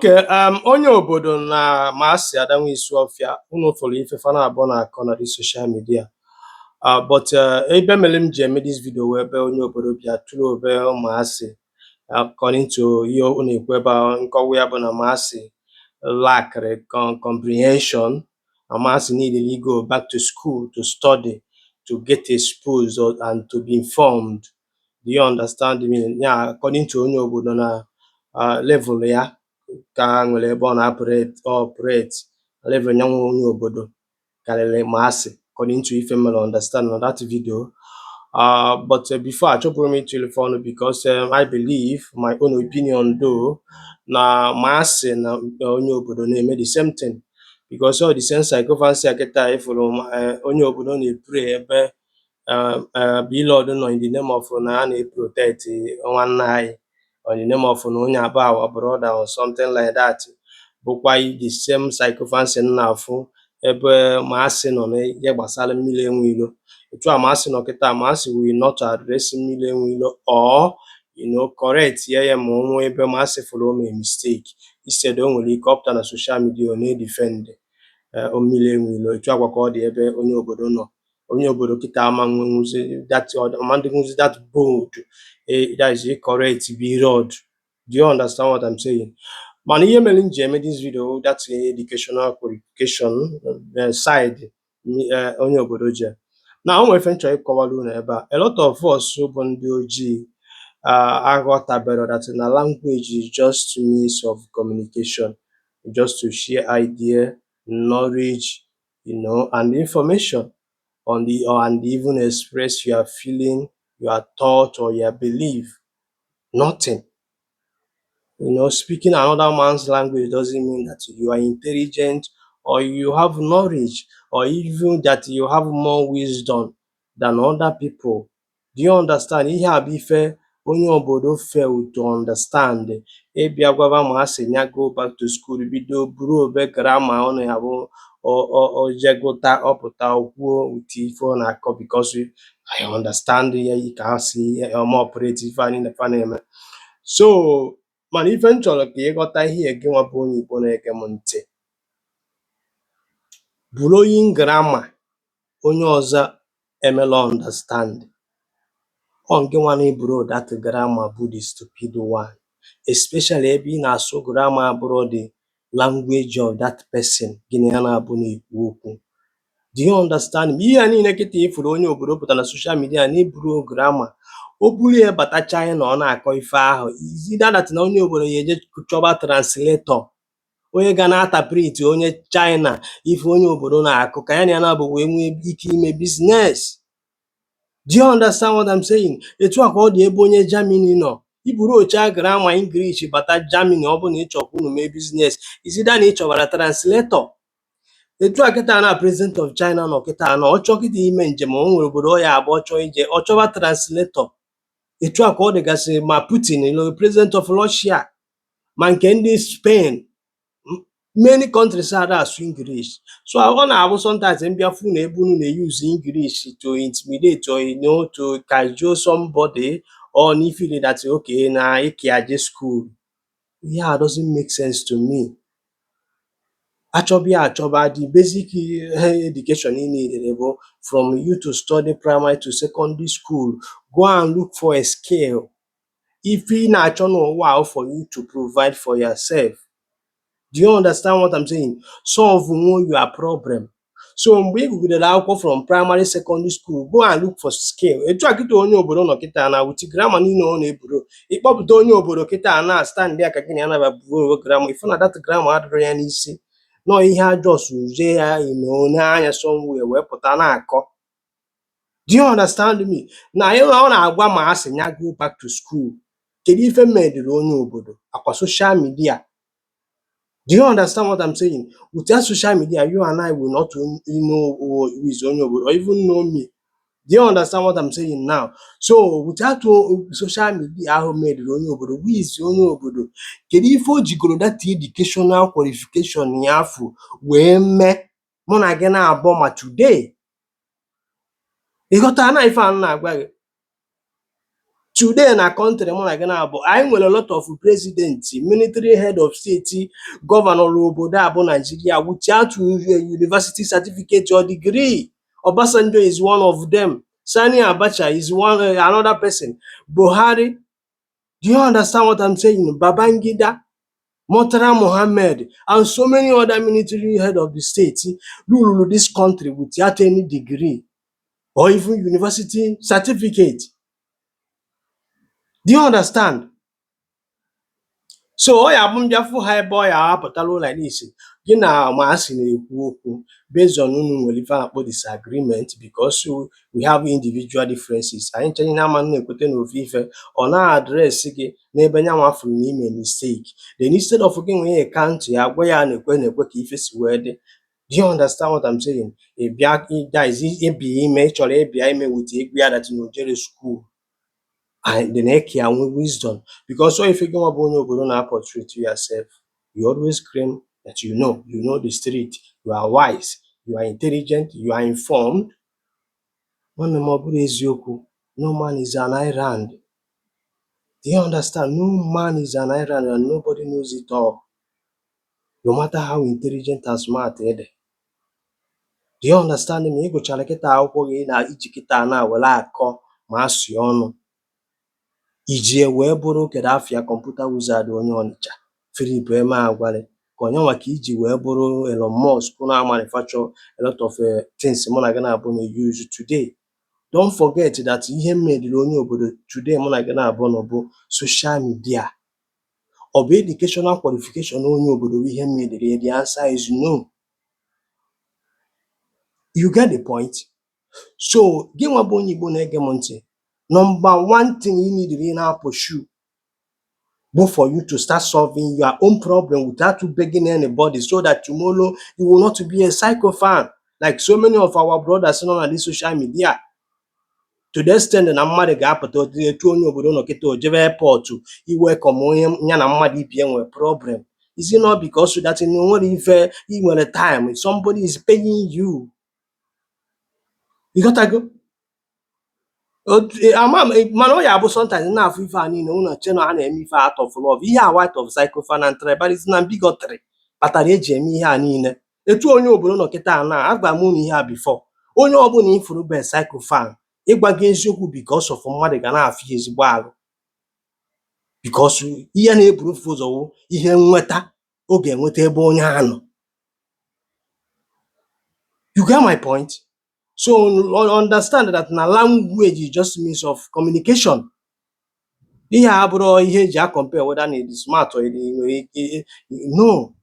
Okay, onye obodo na Maasi adanwe isi ọfịa unu folo ife fana abụọ na-akọ na the social media. But ebe mere m ji eme this video wee ebe onye obodo bịa tụrụ obe Maasi according to ihe unu ekwu ebe nkọwa ya bụ na Maasi lack comprehension. Maasi needed to go back to school to study, to get exposed and to be informed. Do you understand me? Yeah, according to onye obodo na level ya ka nwere ebe ọ na-operate level nyanwụ onye obodo karịrị Maasi according to ife mere understand on that video. But before I chop me to phone because I believe my own opinion though na Maasi na onye obodo na-eme the same thing because all the sense I go fancy aketa ifuru onye obodo na-pray ebe Lord nọ in the name of na na-protect nwanne anyị on the name of onye aba our brother or something like that. Bụkwa the same psychophancy na-afụ ebe Maasi nọ na ihe gbasara mmiri enwe ilo. Etu a Maasi nọ kịta, Maasi will not address mmiri enwe ilo or correct ya ma onwe ebe Maasi fụrụ ome mistake. Instead o nwere ike ọpụta na social media ọ na-edefend mmiri enwe ilo. Etu akwa ka ọ dị ebe onye obodo nọ. Onye obodo kịta amanwuzi that bold, that is correct be road. Do you understand what I'm saying? Man, ihe mere nji eme this video, that's educational qualification side onye obodo je. Na o nwere ife nchọ ịkọwara unu ebe a lot of us bụ ndị ojii aghọtabere that na language is just means of communication, just to share idea, knowledge, and information on and even express your feeling, your thought, or your belief. Nothing. Speaking another man's language doesn't mean that you are intelligent or you have knowledge or even that you have more wisdom than other people. Do you understand? Ihe a bụ ife onye obodo fail to understand. Ebia gwaba Maasi nya go back to school bido buru obe grammar ọ na-abụ ojegota ọpụta okwuo with ife ọ na-akọ because I understand ya ka si operate ife anyị na-eme. So mana ife m chọrọ ka ịghọta ihe gị nwa bụ onye Igbo na-ege m ntị. Blowing grammar onye ọzọ emela understand. On gị nwa na-eburu that grammar bụ the stupid one, especially ebe ị na-asụ grammar abụrụ the language of that person gịnị ya na-abụ na-ekwu okwu. Do you understand me? Ihe niile kịta ifuru onye obodo pụtara na social media na-eburu grammar o buru ya bata China ọ na-akọ ife ahụ izi that na onye obodo ya eje chọba translator onye ga na-ataprint onye China ife onye obodo na-akụ ka ya na ya na-abụ wee nwee ike ime business. Do you understand what I'm saying? Etu a ka ọ dị ebe onye Germany nọ iburu ocha grammar English bata Germany ọ bụ na ịchọkwa unu mee business izi na ịchọbara translator. Etu a kịta na president of China nọ kịta na ọ chọọ kịta ime njem o nwere obodo ya abụọ chọọ ije ọ chọba translator. Etu a ka ọ dịgasị ma Putin president of Russia ma nke ndị Spain, many countries are asụ English. So ọ na-abụ sometimes mbịa fu na ebe unu na-use English to intimidate or to cajole somebody or if you that okay na ikiaje school. Yeah, doesn't make sense to me. Achọba the basic education you need from you to study primary to secondary school. Go and look for a skill. If you na-achọ n'ụwa for you to provide for yourself. Do you understand what I'm saying? Solve your problem. So mgbe ị gụgidere akwụkwọ from primary secondary school, go and look for skill. Etu a kịta onye obodo nọ kịta na wuti grammar niile ọ na-eburu ịkpọpụta onye obodo kịta na stand ya ka gịnị ya na-abụ grammar ife na that grammar adịrọ ya n'isi nọ ihe ajọs uje ya n'anya somewhere wee pụta na-akọ. Do you understand me? Na ọ na-agwa Maasi nya go back to school. Kedu ife mediri onye obodo akwa social media? Do you understand what I'm saying? Without social media, you and I will not know who is onye obodo or even know me. Do you understand what I'm saying now? So without social media ahụ mediri onye obodo, who is onye obodo? Kedu ife o jigoro that educational qualification ya afụ wee mee mụ na gị na-abụ ma today? Ịghọta na ife a na-agwa gị. Today na country mụ na gị na-abụ anyị nwere a lot of president, military head of state, governor obodo a bụ Nigeria without university certificate or degree. Obasanjo is one of them. Sani Abacha is another person. Buhari, do you understand what I'm saying? Babangida, Murtala Mohammed, and so many other military head of the state rule this country without any degree or even university certificate. Do you understand? So ọ ya bụ mbịafụ ha ebe ọ ya apụtala ụlọ n'isi gị na Maasi na-ekwu okwu based on unu nwere ife akpọ disagreement because we have individual differences. Anyị nchenye na ama na-ekwete n'ofe ife ọ na-adresị gị n'ebe nyanwa fụrụ na ime mistake, then instead of gị nwee account ya gwa ya na-ekwe ka ife si wee dị. Do you understand what I'm saying? Ịbịa ịbịa ime ịchọrọ ịbịa ime with egwu ya that na ojere school and then care and wisdom, because so if you go up portray to yourself, you always claim that you know the street, you are wise, you are intelligent, you are informed. No man is an island. Do you understand? No man is an island and nobody knows it all, no matter how intelligent and smart it is. Do you understand me? Go chalaketa akwụkwọ gị na ijikita na wele akọ ma asị ọnụ ijie wee bụrụ kedu afịa kọmputa wizard onye Ọnịcha Philip Emeagwali ka onye nwa ka iji wee bụrụ Elon Musk na manufacture a lot of things mụ na gị na-abụ na use today. Don't forget that ihe mmediri onye obodo today mụ na gị na-abụ na bụ social media. Ọ bụ educational qualification onye obodo ihe mmediri? The answer is no. You get the point? So gị nwa bụ onye Igbo na-ege m ntị, number one thing you need to now pursue, but for you to start solving your own problem without you begging anybody, so that tomorrow you will not be a psycho fan like so many of our brothers on this social media. To the extent na mmadụ ga-apụta etu onye obodo nọ kịta o jebe airport iwelcome onye ya na mmadụ ibie nwere problem. Is it not because that in nwere ife i nwere time somebody is paying you? You got to go. mana ọ ya bụ sometimes na-afụ ife a niile ụlọ che na a na-eme ife out of love, ihe a white of psychophone and tribalism na bigotry kpatara eji eme ihe a niile. Etu onye obodo nọ kịta na agba m unu ihe a before, onye ọbụla ifuru be psychophone ịgwa gị eziokwu because of mmadụ ga na-afụ ya ezigbo alụ, because ihe na-eburu ụzọ ihe nweta oge enweta ebe onye a nọ. You get my point? So understand that na language is just means of communication. Ihe abụrụ ihe eji a compare whether na dị smart or no.